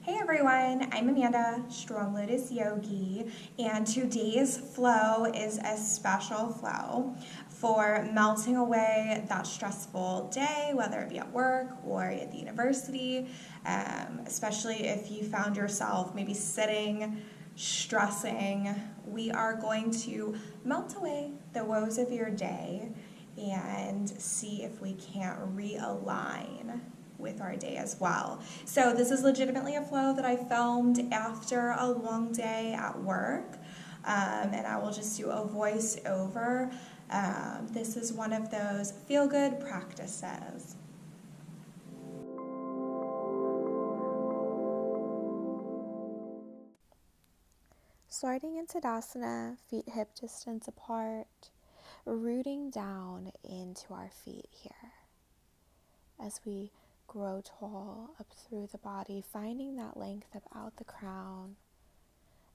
Hey everyone, I'm Amanda, Strong Lotus Yogi, and today's flow is a special flow for melting away that stressful day, whether it be at work or at the university, especially if you found yourself maybe sitting, stressing. We are going to melt away the woes of your day and see if we can't realign with our day as well. So this is legitimately a flow that I filmed after a long day at work, and I will just do a voice over. This is one of those feel-good practices. Starting in Tadasana, feet hip distance apart, rooting down into our feet here as we grow tall up through the body, finding that length up out the crown.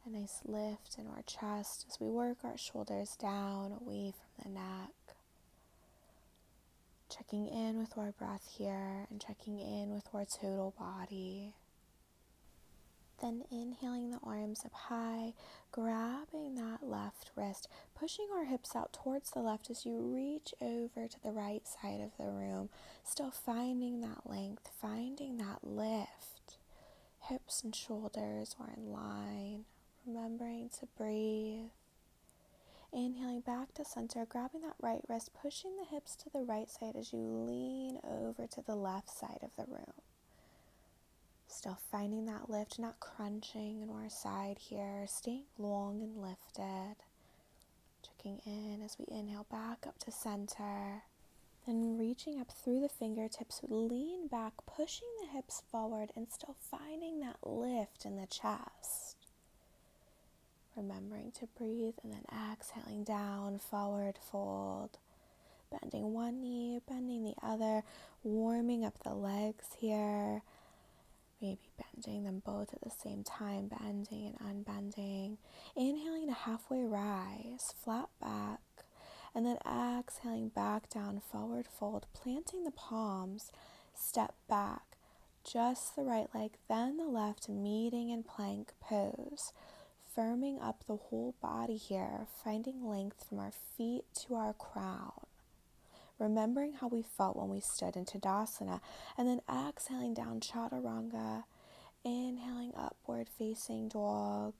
A nice lift in our chest as we work our shoulders down away from the neck. Checking in with our breath here and checking in with our total body. Then inhaling the arms up high, grabbing that left wrist, pushing our hips out towards the left as you reach over to the right side of the room, still finding that length, finding that lift. Hips and shoulders are in line, remembering to breathe. Inhaling back to center, grabbing that right wrist, pushing the hips to the right side as you lean over to the left side of the room. Still finding that lift, not crunching in our side here, staying long and lifted. Checking in as we inhale back up to center. Then reaching up through the fingertips, lean back, pushing the hips forward and still finding that lift in the chest. Remembering to breathe and then exhaling down, forward fold. Bending one knee, bending the other, warming up the legs here. Maybe bending them both at the same time, bending and unbending. Inhaling a halfway rise, flat back, and then exhaling back down, forward fold, planting the palms, step back, just the right leg, then the left, meeting in plank pose. Firming up the whole body here, finding length from our feet to our crown. Remembering how we felt when we stood in Tadasana, and then exhaling down Chaturanga, inhaling upward facing dog,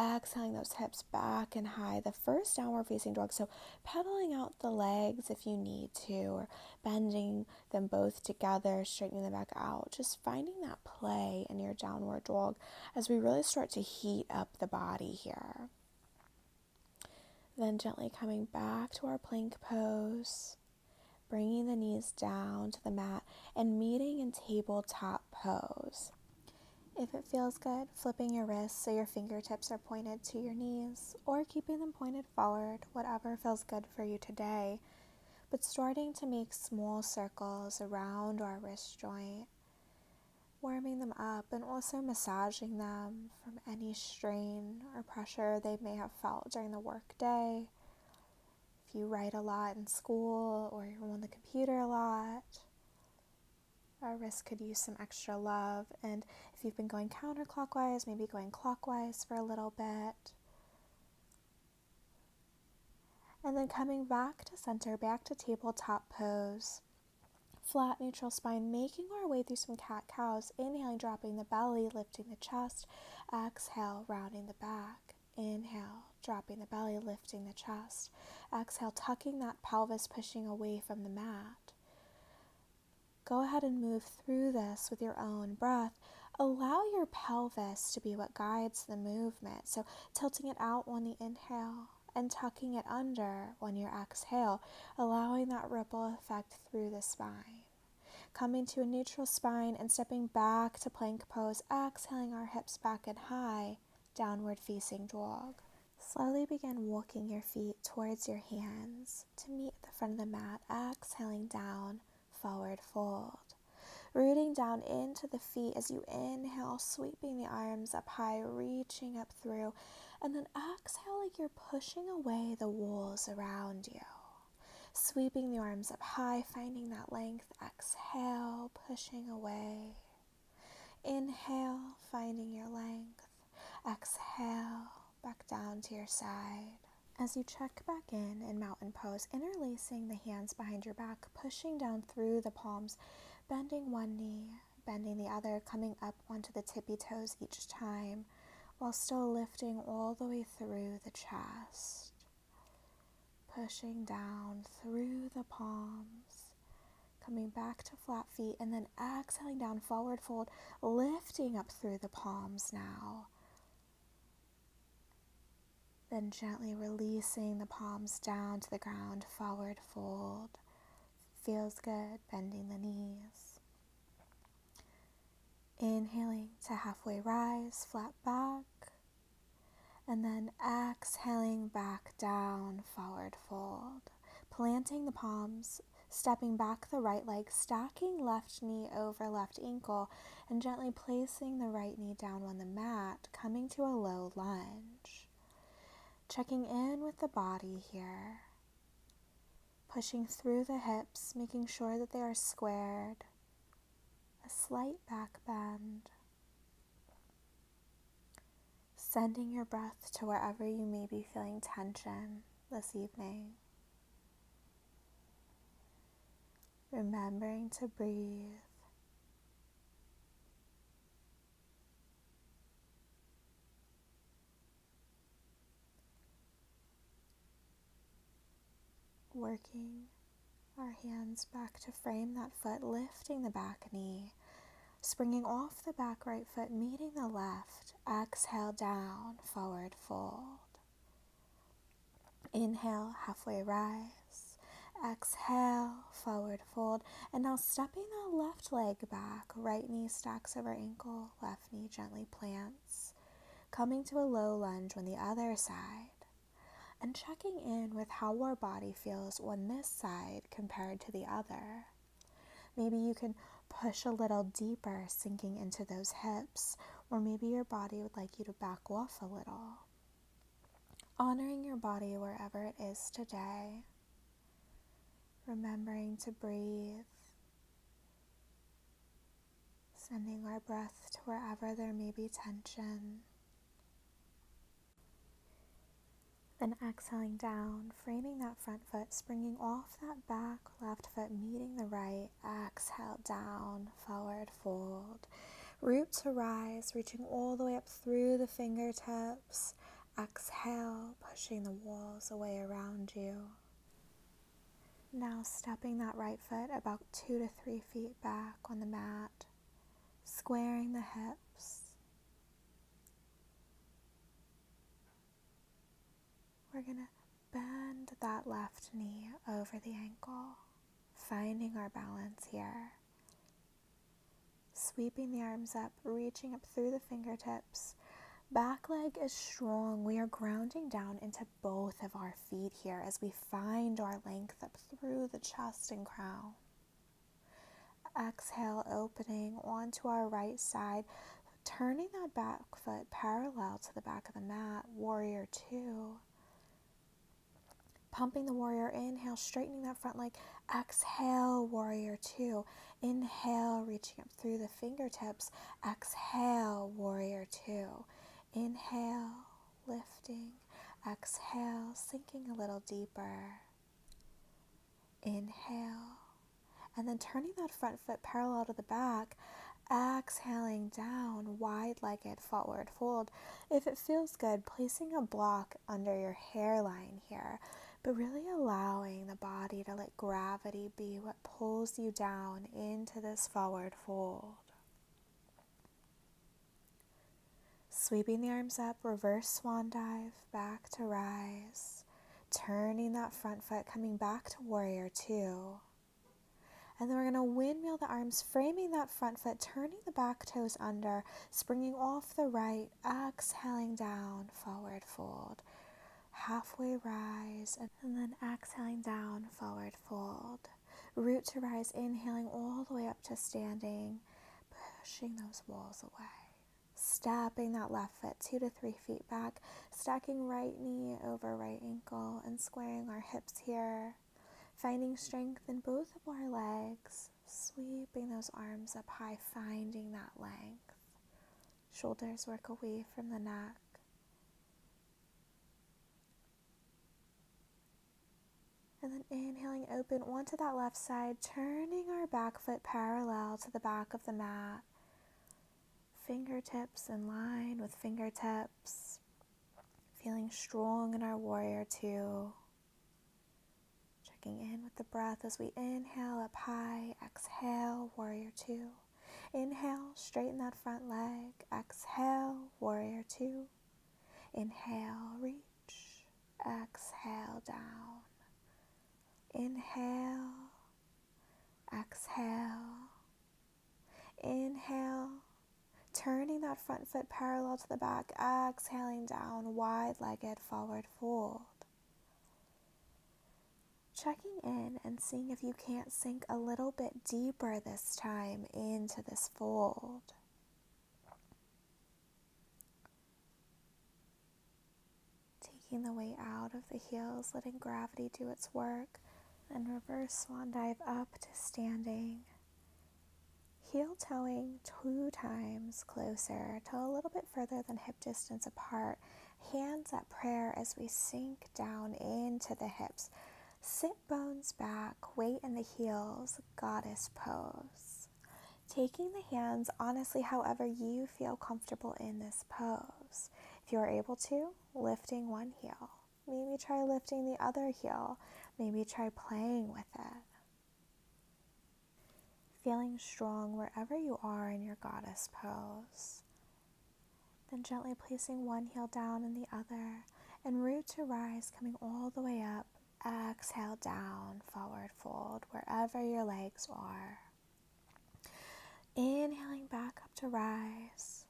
exhaling those hips back and high, the first downward facing dog, so pedaling out the legs if you need to, or bending them both together, straightening them back out, just finding that play in your downward dog as we really start to heat up the body here. Then gently coming back to our plank pose, bringing the knees down to the mat and meeting in tabletop pose. If it feels good, flipping your wrists so your fingertips are pointed to your knees or keeping them pointed forward, whatever feels good for you today. But starting to make small circles around our wrist joint, warming them up and also massaging them from any strain or pressure they may have felt during the workday. If you write a lot in school or you're on the computer a lot, our wrist could use some extra love. And if you've been going counterclockwise, maybe going clockwise for a little bit. And then coming back to center, back to tabletop pose. Flat neutral spine, making our way through some cat-cows. Inhaling, dropping the belly, lifting the chest. Exhale, rounding the back. Inhale, dropping the belly, lifting the chest. Exhale, tucking that pelvis, pushing away from the mat. Go ahead and move through this with your own breath. Allow your pelvis to be what guides the movement. So tilting it out on the inhale and tucking it under on your exhale, allowing that ripple effect through the spine. Coming to a neutral spine and stepping back to plank pose, exhaling our hips back and high, downward facing dog. Slowly begin walking your feet towards your hands to meet the front of the mat, exhaling down, forward fold. Rooting down into the feet as you inhale, sweeping the arms up high, reaching up through, and then exhale like you're pushing away the walls around you. Sweeping the arms up high, finding that length. Exhale, pushing away. Inhale, down to your side. As you check back in mountain pose, interlacing the hands behind your back, pushing down through the palms, bending one knee, bending the other, coming up onto the tippy toes each time, while still lifting all the way through the chest. Pushing down through the palms, coming back to flat feet, and then exhaling down, forward fold, lifting up through the palms now. Then gently releasing the palms down to the ground, forward fold. Feels good, bending the knees. Inhaling to halfway rise, flat back. And then exhaling back down, forward fold. Planting the palms, stepping back the right leg, stacking left knee over left ankle, and gently placing the right knee down on the mat, coming to a low lunge. Checking in with the body here. Pushing through the hips, making sure that they are squared. A slight back bend. Sending your breath to wherever you may be feeling tension this evening. Remembering to breathe. Working our hands back to frame that foot, lifting the back knee, springing off the back right foot, meeting the left. Exhale down, forward fold. Inhale, halfway rise. Exhale, forward fold. And now stepping the left leg back, right knee stacks over ankle, left knee gently plants. Coming to a low lunge on the other side. And checking in with how our body feels on this side compared to the other. Maybe you can push a little deeper, sinking into those hips, or maybe your body would like you to back off a little. Honoring your body wherever it is today. Remembering to breathe. Sending our breath to wherever there may be tension. Then exhaling down, framing that front foot, springing off that back left foot, meeting the right. Exhale down, forward fold. Root to rise, reaching all the way up through the fingertips. Exhale, pushing the walls away around you. Now stepping that right foot about 2 to 3 feet back on the mat, squaring the hips. We're going to bend that left knee over the ankle, finding our balance here. Sweeping the arms up, reaching up through the fingertips. Back leg is strong. We are grounding down into both of our feet here as we find our length up through the chest and crown. Exhale, opening onto our right side, turning that back foot parallel to the back of the mat, warrior two. Pumping the warrior, inhale, straightening that front leg. Exhale, warrior two. Inhale, reaching up through the fingertips. Exhale, warrior two. Inhale, lifting. Exhale, sinking a little deeper. Inhale. And then turning that front foot parallel to the back. Exhaling down, wide-legged forward fold. If it feels good, placing a block under your hairline here, but really allowing the body to let gravity be what pulls you down into this forward fold. Sweeping the arms up, reverse swan dive, back to rise. Turning that front foot, coming back to warrior two. And then we're going to windmill the arms, framing that front foot, turning the back toes under, springing off the right, exhaling down, forward fold. Halfway rise, and then exhaling down, forward fold. Root to rise, inhaling all the way up to standing, pushing those walls away. Stepping that left foot 2 to 3 feet back, stacking right knee over right ankle, and squaring our hips here. Finding strength in both of our legs, sweeping those arms up high, finding that length. Shoulders work away from the neck. And then inhaling open onto that left side, turning our back foot parallel to the back of the mat. Fingertips in line with fingertips. Feeling strong in our warrior two. Checking in with the breath as we inhale up high, exhale, warrior two. Inhale, straighten that front leg. Exhale, warrior two. Inhale, reach. Exhale, down. Inhale, exhale. Inhale, turning that front foot parallel to the back, exhaling down, wide-legged forward fold. Checking in and seeing if you can't sink a little bit deeper this time into this fold. Taking the weight out of the heels, letting gravity do its work, and reverse swan dive up to standing. Heel toeing 2 times closer, toe a little bit further than hip distance apart. Hands at prayer as we sink down into the hips. Sit bones back, weight in the heels, goddess pose. Taking the hands, honestly, however you feel comfortable in this pose. If you are able to, lifting one heel. Maybe try lifting the other heel. Maybe try playing with it. Feeling strong wherever you are in your goddess pose. Then gently placing one heel down and the other, and root to rise, coming all the way up. Exhale down, forward fold, wherever your legs are. Inhaling back up to rise.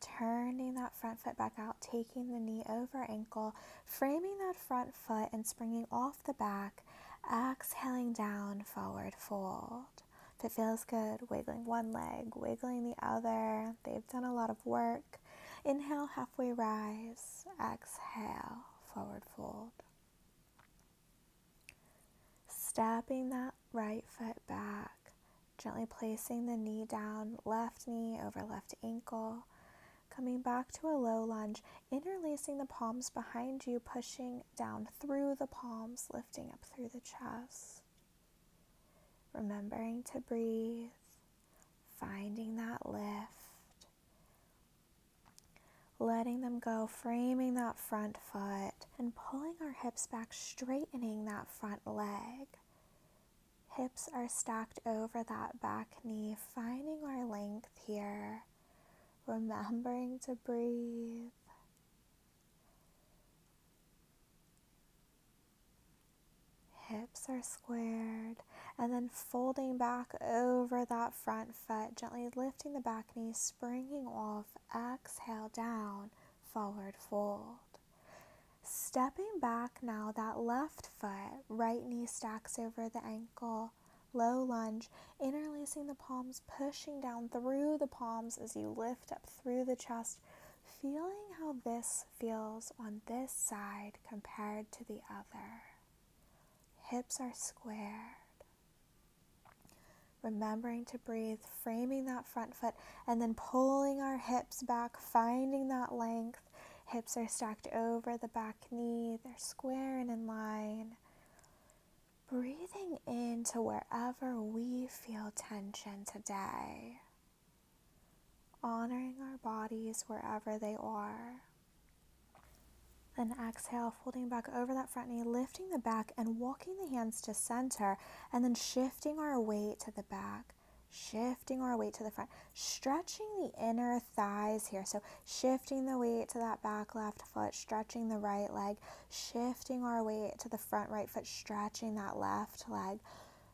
Turning that front foot back out, taking the knee over ankle, framing that front foot and springing off the back. Exhaling down, forward fold. If it feels good, wiggling one leg, wiggling the other. They've done a lot of work. Inhale, halfway rise. Exhale, forward fold. Stepping that right foot back. Gently placing the knee down, left knee over left ankle. Coming back to a low lunge, interlacing the palms behind you, pushing down through the palms, lifting up through the chest. Remembering to breathe, finding that lift, letting them go, framing that front foot, and pulling our hips back, straightening that front leg. Hips are stacked over that back knee, finding our length here, remembering to breathe. Hips are squared, and then folding back over that front foot, gently lifting the back knee, springing off, exhale down, forward fold. Stepping back now, that left foot, right knee stacks over the ankle, low lunge, interlacing the palms, pushing down through the palms as you lift up through the chest, feeling how this feels on this side compared to the other. Hips are squared. Remembering to breathe, framing that front foot, and then pulling our hips back, finding that length. Hips are stacked over the back knee. They're square and in line. Breathing into wherever we feel tension today. Honoring our bodies wherever they are. Then exhale, folding back over that front knee, lifting the back and walking the hands to center, and then shifting our weight to the back, shifting our weight to the front, stretching the inner thighs here. So shifting the weight to that back left foot, stretching the right leg, shifting our weight to the front right foot, stretching that left leg,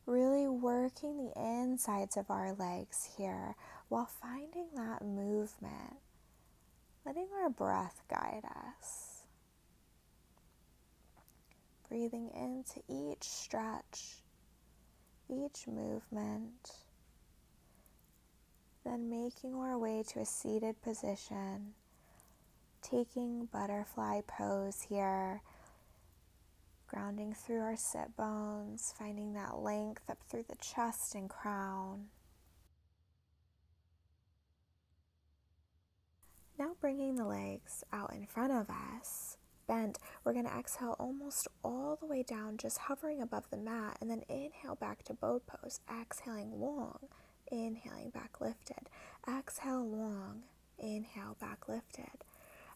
really working the insides of our legs here while finding that movement, letting our breath guide us. Breathing into each stretch, each movement, then making our way to a seated position, taking butterfly pose here, grounding through our sit bones, finding that length up through the chest and crown. Now bringing the legs out in front of us, bent. We're going to exhale almost all the way down, just hovering above the mat, and then inhale back to boat pose. Exhaling long, inhaling back lifted. Exhale long, inhale back lifted.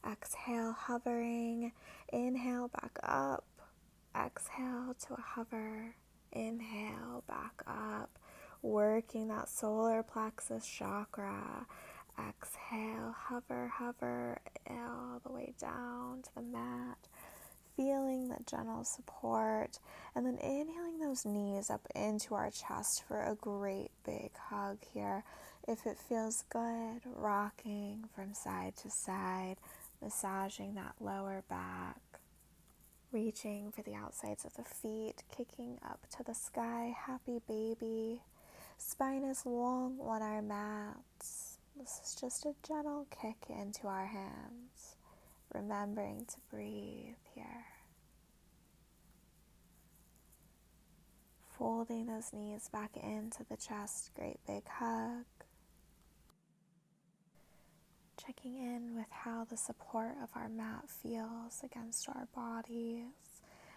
Exhale hovering, inhale back up. Exhale to a hover, inhale back up, working that solar plexus chakra. Exhale, hover, hover, all the way down to the mat, feeling the gentle support, and then inhaling those knees up into our chest for a great big hug here. If it feels good, rocking from side to side, massaging that lower back, reaching for the outsides of the feet, kicking up to the sky, happy baby. Spine is long on our mats. This is just a gentle kick into our hands, remembering to breathe here. Folding those knees back into the chest, great big hug. Checking in with how the support of our mat feels against our bodies.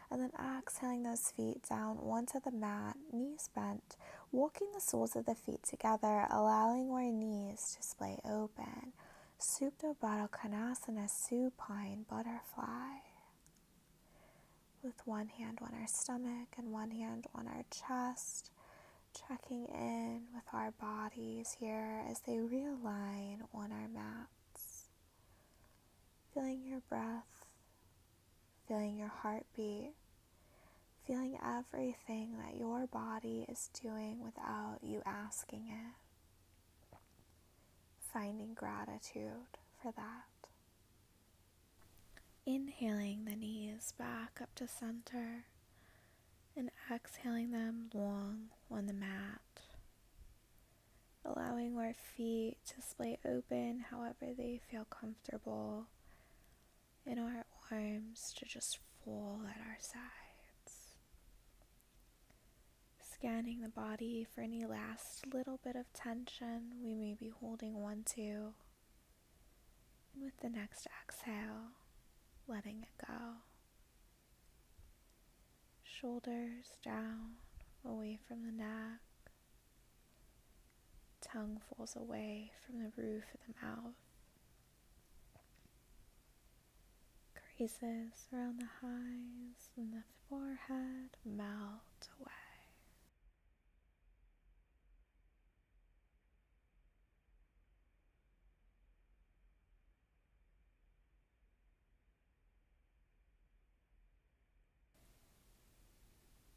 And then exhaling those feet down onto the mat, knees bent, walking the soles of the feet together, allowing our knees to splay open. Supta Baddha Konasana, supine butterfly. With one hand on our stomach and one hand on our chest, checking in with our bodies here as they realign on our mats. Feeling your breath, feeling your heartbeat, feeling everything that your body is doing without you asking it. Finding gratitude for that. Inhaling the knees back up to center and exhaling them long on the mat. Allowing our feet to splay open however they feel comfortable, and our arms to just fall at our sides. Scanning the body for any last little bit of tension we may be holding on to. And with the next exhale, letting it go. Shoulders down, away from the neck. Tongue falls away from the roof of the mouth. Creases around the eyes and the forehead melt away.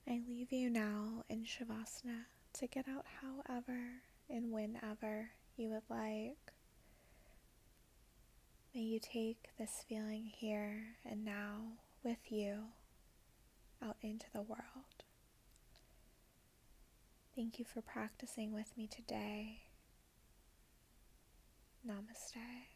I leave you now in Shavasana to get out however and whenever you would like. May you take this feeling here and now with you out into the world. Thank you for practicing with me today. Namaste.